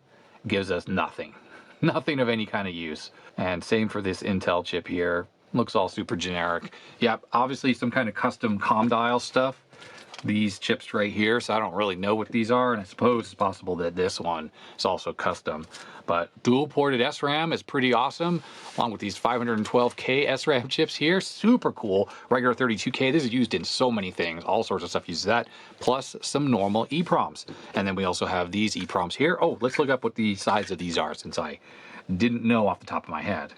gives us nothing. Nothing of any kind of use. And same for this Intel chip here. Looks all super generic. Yeah, obviously some kind of custom COM dial stuff. These chips right here, so I don't really know what these are, and I suppose it's possible that this one is also custom. But dual ported SRAM is pretty awesome, along with these 512K SRAM chips here. Super cool. Regular 32K, this is used in so many things. All sorts of stuff uses that, plus some normal EPROMs. And then we also have these EPROMs here. Oh, let's look up what the size of these are, since I didn't know off the top of my head.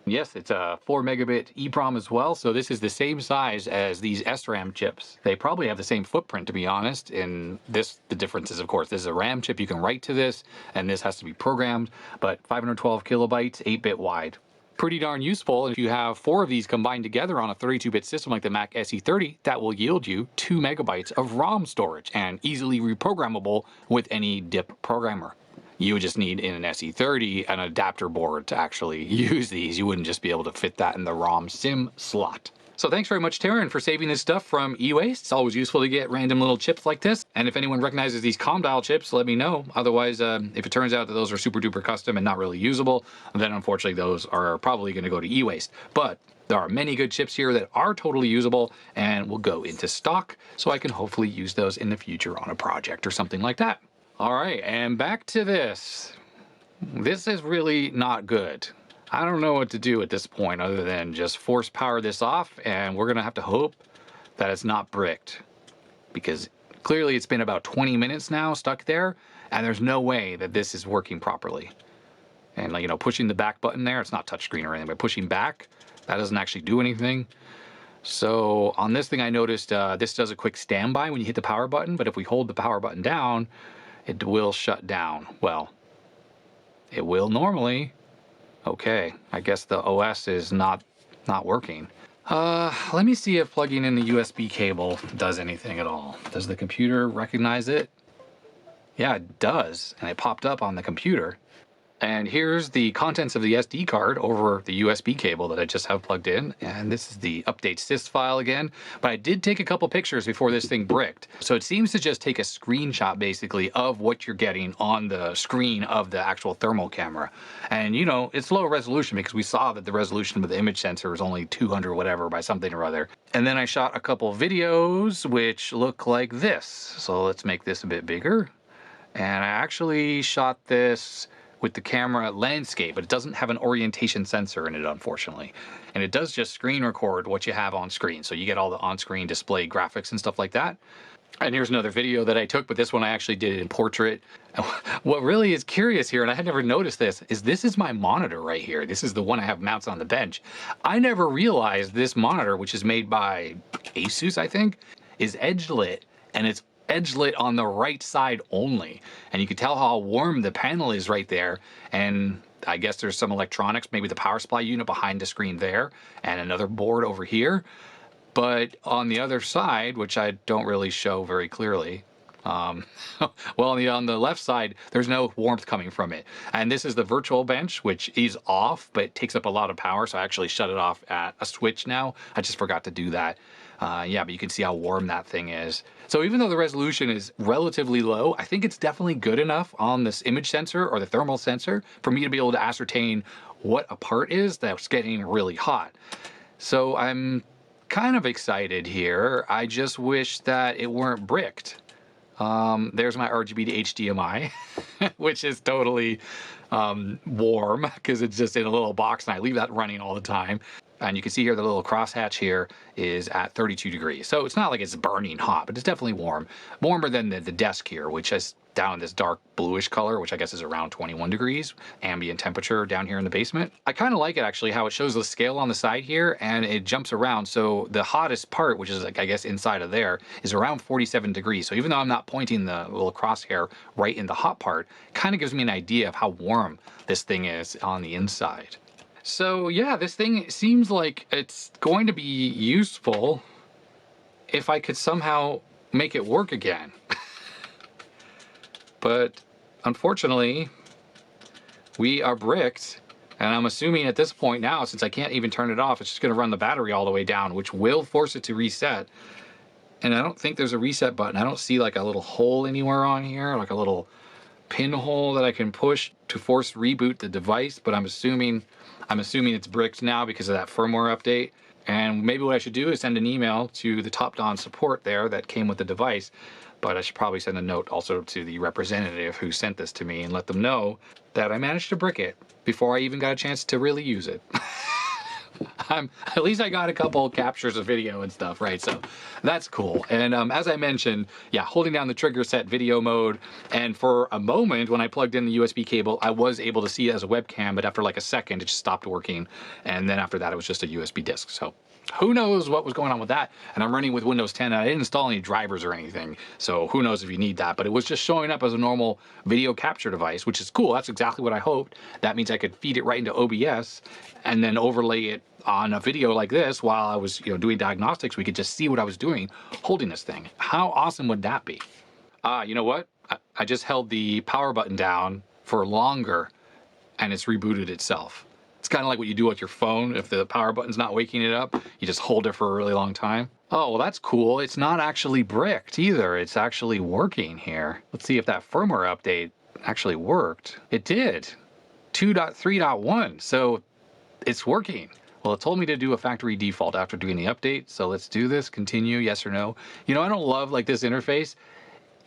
Yes, it's a 4 megabit EPROM as well, so this is the same size as these SRAM chips. They probably have the same footprint, to be honest. In this, the difference is, of course, this is a RAM chip. You can write to this, and this has to be programmed, but 512 kilobytes, 8-bit wide. Pretty darn useful. If you have 4 of these combined together on a 32-bit system like the Mac SE30, that will yield you 2 megabytes of ROM storage, and easily reprogrammable with any DIP programmer. You would just need in an SE30 an adapter board to actually use these. You wouldn't just be able to fit that in the ROM sim slot. So thanks very much, Taryn, for saving this stuff from e-waste. It's always useful to get random little chips like this. And if anyone recognizes these COM dial chips, let me know. Otherwise, if it turns out that those are super duper custom and not really usable, then unfortunately those are probably going to go to e-waste. But there are many good chips here that are totally usable and will go into stock, so I can hopefully use those in the future on a project or something like that. All right, and back to this. This is really not good. I don't know what to do at this point other than just force power this off, and we're gonna have to hope that it's not bricked, because clearly it's been about 20 minutes now stuck there, and there's no way that this is working properly. And like, you know, pushing the back button there, it's not touchscreen or anything, but pushing back, that doesn't actually do anything. So on this thing, I noticed this does a quick standby when you hit the power button, but if we hold the power button down, it will shut down. Well, it will normally. Okay, I guess the OS is not working. Let me see if plugging in the USB cable does anything at all. Does the computer recognize it? Yeah, it does, and it popped up on the computer. And here's the contents of the SD card over the USB cable that I just have plugged in. And this is the update sys file again. But I did take a couple pictures before this thing bricked. So it seems to just take a screenshot basically of what you're getting on the screen of the actual thermal camera. And you know, it's low resolution because we saw that the resolution of the image sensor was only 200 whatever by something or other. And then I shot a couple videos which look like this. So let's make this a bit bigger. And I actually shot this with the camera landscape, but it doesn't have an orientation sensor in it, unfortunately. And it does just screen record what you have on screen. So you get all the on-screen display graphics and stuff like that. And here's another video that I took, but this one I actually did in portrait. What really is curious here, and I had never noticed this is my monitor right here. This is the one I have mounted on the bench. I never realized this monitor, which is made by Asus, I think, is edge lit, and it's edge lit on the right side only. And you can tell how warm the panel is right there. And I guess there's some electronics, maybe the power supply unit behind the screen there, and another board over here. But on the other side, which I don't really show very clearly, well, on the left side, there's no warmth coming from it. And this is the virtual bench, which is off, but it takes up a lot of power. So I actually shut it off at a switch now. I just forgot to do that. Yeah, but you can see how warm that thing is. So even though the resolution is relatively low, I think it's definitely good enough on this image sensor or the thermal sensor for me to be able to ascertain what a part is that's getting really hot. So I'm kind of excited here. I just wish that it weren't bricked. There's my RGB to HDMI, which is totally warm because it's just in a little box and I leave that running all the time. And you can see here the little crosshatch here is at 32 degrees. So it's not like it's burning hot, but it's definitely warm. Warmer than the desk here, which is down in this dark bluish color, which I guess is around 21 degrees, ambient temperature down here in the basement. I kind of like it actually, how it shows the scale on the side here and it jumps around. So the hottest part, which is like, I guess inside of there, is around 47 degrees. So even though I'm not pointing the little crosshair right in the hot part, kind of gives me an idea of how warm this thing is on the inside. So yeah, this thing seems like it's going to be useful if I could somehow make it work again. But unfortunately, we are bricked, and I'm assuming at this point now, since I can't even turn it off, it's just going to run the battery all the way down, which will force it to reset. And I don't think there's a reset button. I don't see like a little hole anywhere on here, like a little pinhole that I can push to force reboot the device, but I'm assuming it's bricked now because of that firmware update. And maybe what I should do is send an email to the top-down support there that came with the device, but I should probably send a note also to the representative who sent this to me and let them know that I managed to brick it before I even got a chance to really use it. At least I got a couple captures of video and stuff, right? So that's cool. And as I mentioned, yeah, holding down the trigger set video mode. And for a moment when I plugged in the USB cable, I was able to see it as a webcam, but after like a second, it just stopped working. And then after that, it was just a USB disk. So who knows what was going on with that? And I'm running with Windows 10 and I didn't install any drivers or anything. So who knows if you need that, but it was just showing up as a normal video capture device, which is cool. That's exactly what I hoped. That means I could feed it right into OBS and then overlay it on a video like this while I was, doing diagnostics. We could just see what I was doing holding this thing. How awesome would that be? You know what? I just held the power button down for longer and it's rebooted itself. It's kind of like what you do with your phone. If the power button's not waking it up, you just hold it for a really long time. Oh, well, that's cool. It's not actually bricked either. It's actually working here. Let's see if that firmware update actually worked. It did. 2.3.1. So it's working. Well, it told me to do a factory default after doing the update. So let's do this. Continue. Yes or no. I don't love like this interface.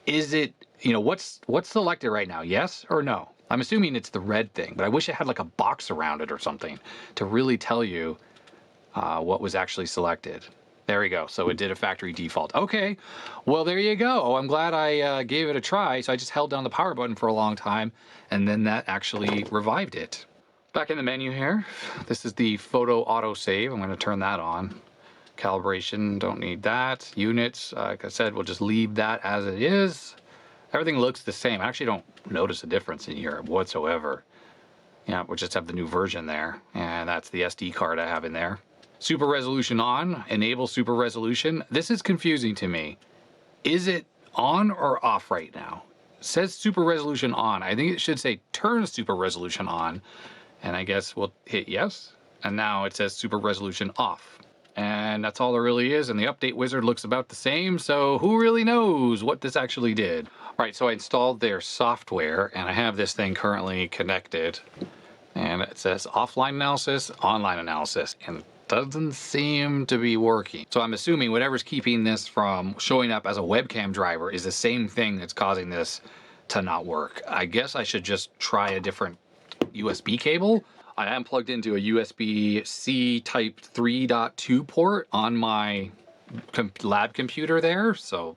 Is it, what's selected right now? Yes or no? I'm assuming it's the red thing, but I wish it had like a box around it or something to really tell you what was actually selected. There we go. So it did a factory default. Okay, well, there you go. I'm glad I gave it a try. So I just held down the power button for a long time, and then that actually revived it. Back in the menu here, this is the photo autosave. I'm going to turn that on. Calibration, don't need that. Units, like I said, we'll just leave that as it is. Everything looks the same. I actually don't notice a difference in here whatsoever. Yeah, we'll just have the new version there, and that's the SD card I have in there. Super resolution on, enable super resolution. This is confusing to me. Is it on or off right now? It says super resolution on. I think it should say turn super resolution on, and I guess we'll hit yes. And now it says super resolution off. And that's all there really is, and the update wizard looks about the same, so who really knows what this actually did? All right, so I installed their software, and I have this thing currently connected, and it says offline analysis, online analysis, and it doesn't seem to be working. So I'm assuming whatever's keeping this from showing up as a webcam driver is the same thing that's causing this to not work. I guess I should just try a different USB cable. I am plugged into a USB-C type 3.2 port on my lab computer there, so,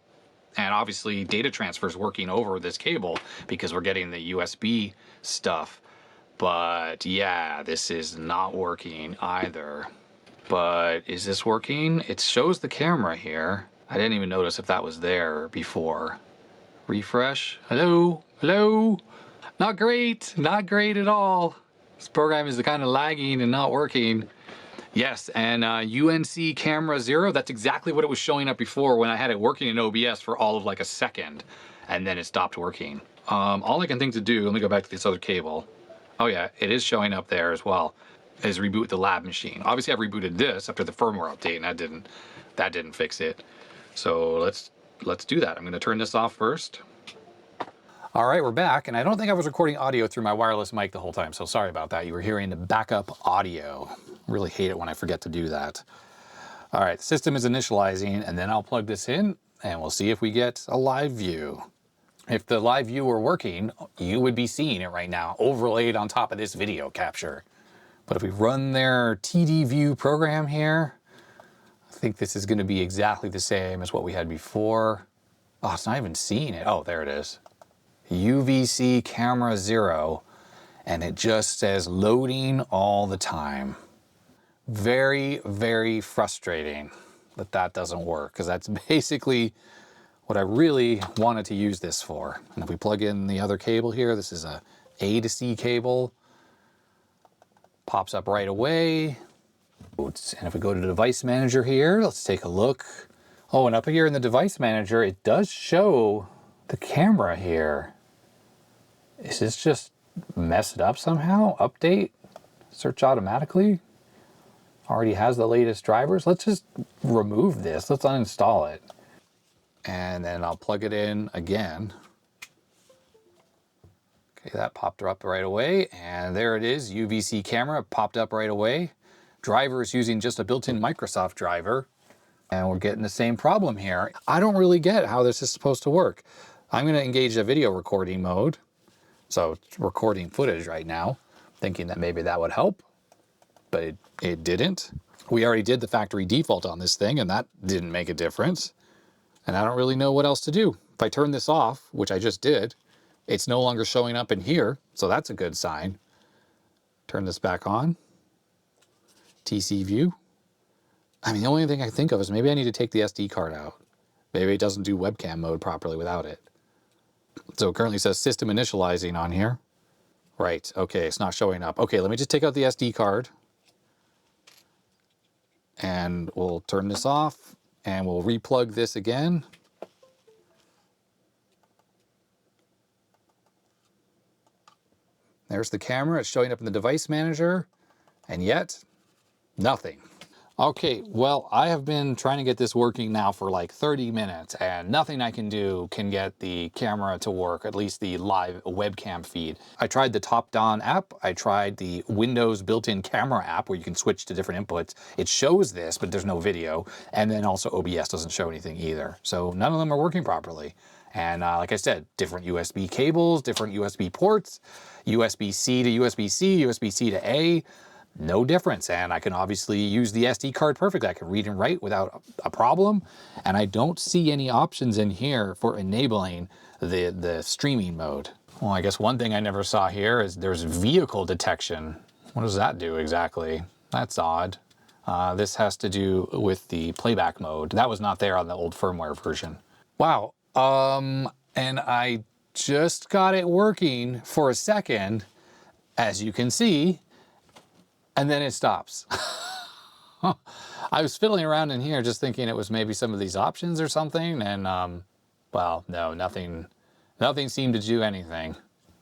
and obviously data transfer is working over this cable because we're getting the USB stuff. But yeah, this is not working either. But is this working? It shows the camera here. I didn't even notice if that was there before. Refresh. Hello? Hello? Not great. Not great at all. This program is kind of lagging and not working. Yes, and UNC camera 0, that's exactly what it was showing up before when I had it working in OBS for all of like a second, and then it stopped working. All I can think to do, let me go back to this other cable. Oh yeah, it is showing up there as well, is reboot the lab machine. Obviously I rebooted this after the firmware update, and that didn't fix it. So let's do that. I'm gonna turn this off first. All right, we're back, and I don't think I was recording audio through my wireless mic the whole time, so sorry about that. You were hearing the backup audio. I really hate it when I forget to do that. All right, the system is initializing, and then I'll plug this in, and we'll see if we get a live view. If the live view were working, you would be seeing it right now, overlaid on top of this video capture. But if we run their TD view program here, I think this is gonna be exactly the same as what we had before. Oh, it's not even seeing it. Oh, there it is. UVC camera 0, and it just says loading all the time. Very, very frustrating that that doesn't work, because that's basically what I really wanted to use this for. And if we plug in the other cable here, this is A to C cable, pops up right away. And if we go to the device manager here, let's take a look. Oh, and up here in the device manager, it does show the camera here. Is this just messed up somehow? Update? Search automatically? Already has the latest drivers? Let's just remove this. Let's uninstall it. And then I'll plug it in again. Okay, that popped up right away. And there it is, UVC camera popped up right away. Driver is using just a built-in Microsoft driver. And we're getting the same problem here. I don't really get how this is supposed to work. I'm going to engage the video recording mode. So it's recording footage right now, thinking that maybe that would help, but it didn't. We already did the factory default on this thing, and that didn't make a difference. And I don't really know what else to do. If I turn this off, which I just did, it's no longer showing up in here, so that's a good sign. Turn this back on. TC view. I mean, the only thing I think of is maybe I need to take the SD card out. Maybe it doesn't do webcam mode properly without it. So it currently says system initializing on here. Right, okay, it's not showing up. Okay, let me just take out the SD card. And we'll turn this off, and we'll replug this again. There's the camera, it's showing up in the device manager, and yet, nothing. Okay, well, I have been trying to get this working now for like 30 minutes, and nothing I can do can get the camera to work, at least the live webcam feed. I tried the top-down app, I tried the Windows built-in camera app where you can switch to different inputs. It shows this, but there's no video, and then also OBS doesn't show anything either. So none of them are working properly. And like I said, different USB cables, different USB ports, USB-C to USB-C, USB-C to A. no difference. And I can obviously use the SD card perfectly. I can read and write without a problem. And I don't see any options in here for enabling the streaming mode. Well, I guess one thing I never saw here is there's vehicle detection. What does that do exactly? That's odd. This has to do with the playback mode. That was not there on the old firmware version. Wow. And I just got it working for a second, as you can see, and then it stops. I was fiddling around in here just thinking it was maybe some of these options or something, and well, no, nothing seemed to do anything.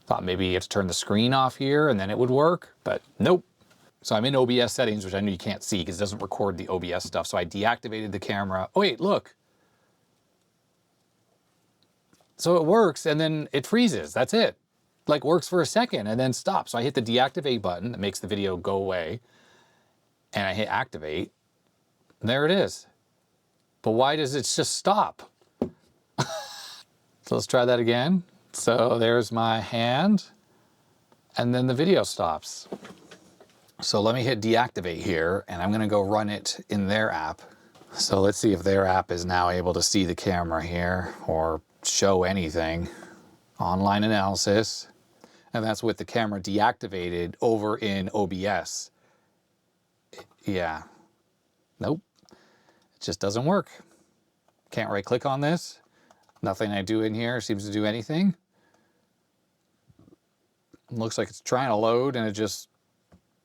Thought maybe you have to turn the screen off here and then it would work, but nope. So I'm in OBS settings, which I know you can't see because it doesn't record the OBS stuff. So I deactivated the camera. Oh wait, look. So it works and then it freezes. That's it. Like works for a second and then stops. So I hit the deactivate button that makes the video go away. And I hit activate. And there it is. But why does it just stop? So let's try that again. So there's my hand. And then the video stops. So let me hit deactivate here, and I'm gonna go run it in their app. So let's see if their app is now able to see the camera here or show anything. Online analysis, and that's with the camera deactivated over in OBS. Yeah, nope, it just doesn't work. Can't right click on this. Nothing I do in here seems to do anything. It looks like it's trying to load and it just,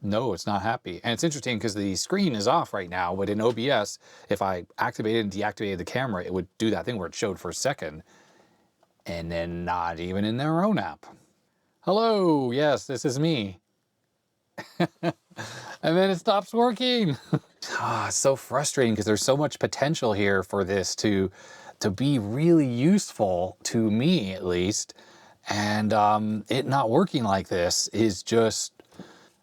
no, it's not happy. And it's interesting because the screen is off right now, but in OBS, if I activated and deactivated the camera, it would do that thing where it showed for a second and then not even in their own app. Hello, yes, this is me. And then it stops working. It's so frustrating because there's so much potential here for this to be really useful to me at least. And it not working like this is just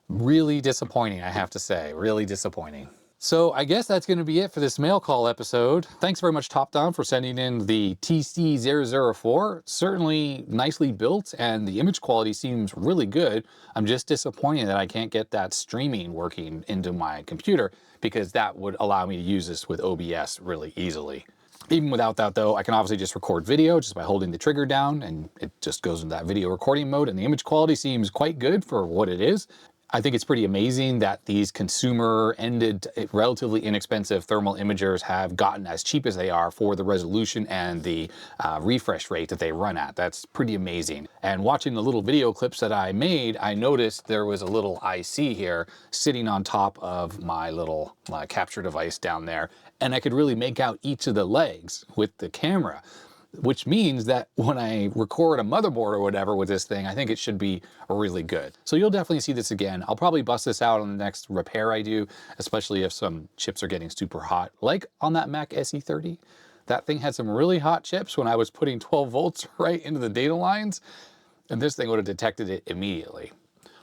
really disappointing, I have to say, really disappointing. So I guess that's going to be it for this mail call episode. Thanks very much, Top Down, for sending in the TC004. Certainly nicely built, and the image quality seems really good. I'm just disappointed that I can't get that streaming working into my computer, because that would allow me to use this with OBS really easily. Even without that though, I can obviously just record video just by holding the trigger down, and it just goes into that video recording mode, and the image quality seems quite good for what it is. I think it's pretty amazing that these consumer-ended, relatively inexpensive thermal imagers have gotten as cheap as they are for the resolution and the refresh rate that they run at. That's pretty amazing. And watching the little video clips that I made, I noticed there was a little IC here sitting on top of my little capture device down there, and I could really make out each of the legs with the camera, which means that when I record a motherboard or whatever with this thing, I think it should be really good. So you'll definitely see this again. I'll probably bust this out on the next repair I do, especially if some chips are getting super hot, like on that Mac SE30. That thing had some really hot chips when I was putting 12 volts right into the data lines, and this thing would have detected it immediately.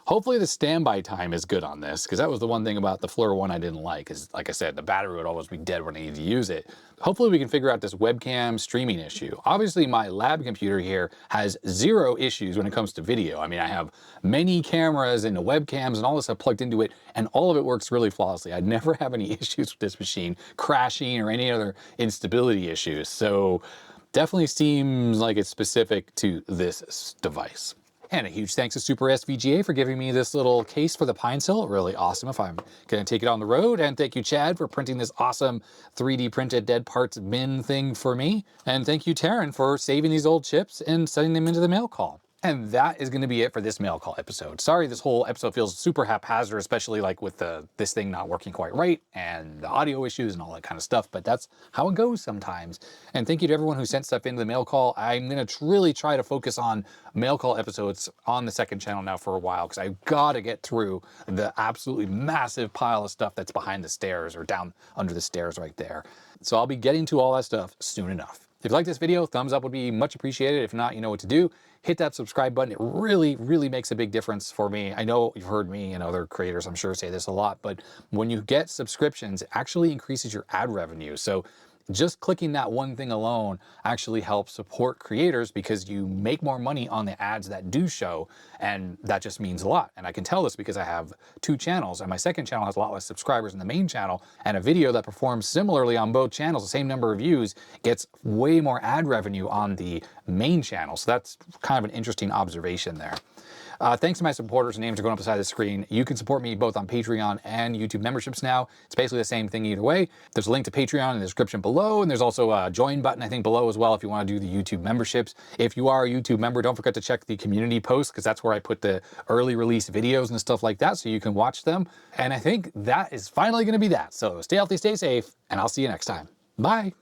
Hopefully the standby time is good on this, because that was the one thing about the FLIR one I didn't like, is like I said, the battery would always be dead when I need to use it. Hopefully we can figure out this webcam streaming issue. Obviously my lab computer here has zero issues when it comes to video. I mean, I have many cameras and the webcams and all this stuff plugged into it, and all of it works really flawlessly. I'd never have any issues with this machine crashing or any other instability issues. So definitely seems like it's specific to this device. And a huge thanks to Super SVGA for giving me this little case for the Pine-Sil. Really awesome if I'm gonna take it on the road. And thank you, Chad, for printing this awesome 3D printed dead parts bin thing for me. And thank you, Taryn, for saving these old chips and sending them into the mail call. And that is going to be it for this mail call episode. Sorry this whole episode feels super haphazard, especially like with this thing not working quite right and the audio issues and all that kind of stuff, but that's how it goes sometimes. And thank you to everyone who sent stuff into the mail call. I'm going to really try to focus on mail call episodes on the second channel now for a while, because I've got to get through the absolutely massive pile of stuff that's behind the stairs or down under the stairs right there. So I'll be getting to all that stuff soon enough. If you like this video, thumbs up would be much appreciated. If not, you know what to do. Hit that subscribe button. It really, really makes a big difference for me. I know you've heard me and other creators, I'm sure, say this a lot, but when you get subscriptions, it actually increases your ad revenue. So just clicking that one thing alone actually helps support creators because you make more money on the ads that do show, and that just means a lot. And I can tell this because I have 2 channels, and my second channel has a lot less subscribers than the main channel, and a video that performs similarly on both channels, the same number of views, gets way more ad revenue on the main channel. So that's kind of an interesting observation there. Thanks to my supporters, names are going up beside the screen. You can support me both on Patreon and YouTube memberships now. It's basically the same thing either way. There's a link to Patreon in the description below, and there's also a join button, I think, below as well if you want to do the YouTube memberships. If you are a YouTube member, don't forget to check the community post, because that's where I put the early release videos and stuff like that, so you can watch them. And I think that is finally going to be that. So stay healthy, stay safe, and I'll see you next time. Bye.